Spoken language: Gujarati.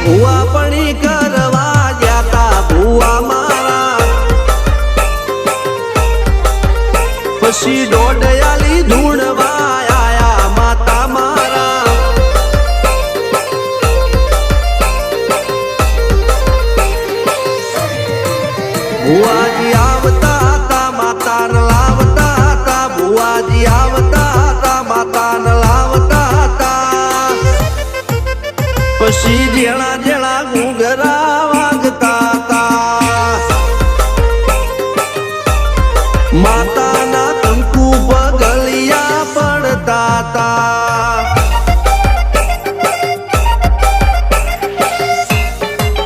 ભુવા પણી કરવા જાતા ભુવા મારા પછી દોડયાલી ધૂણવા આયા માતા મારા ભુવા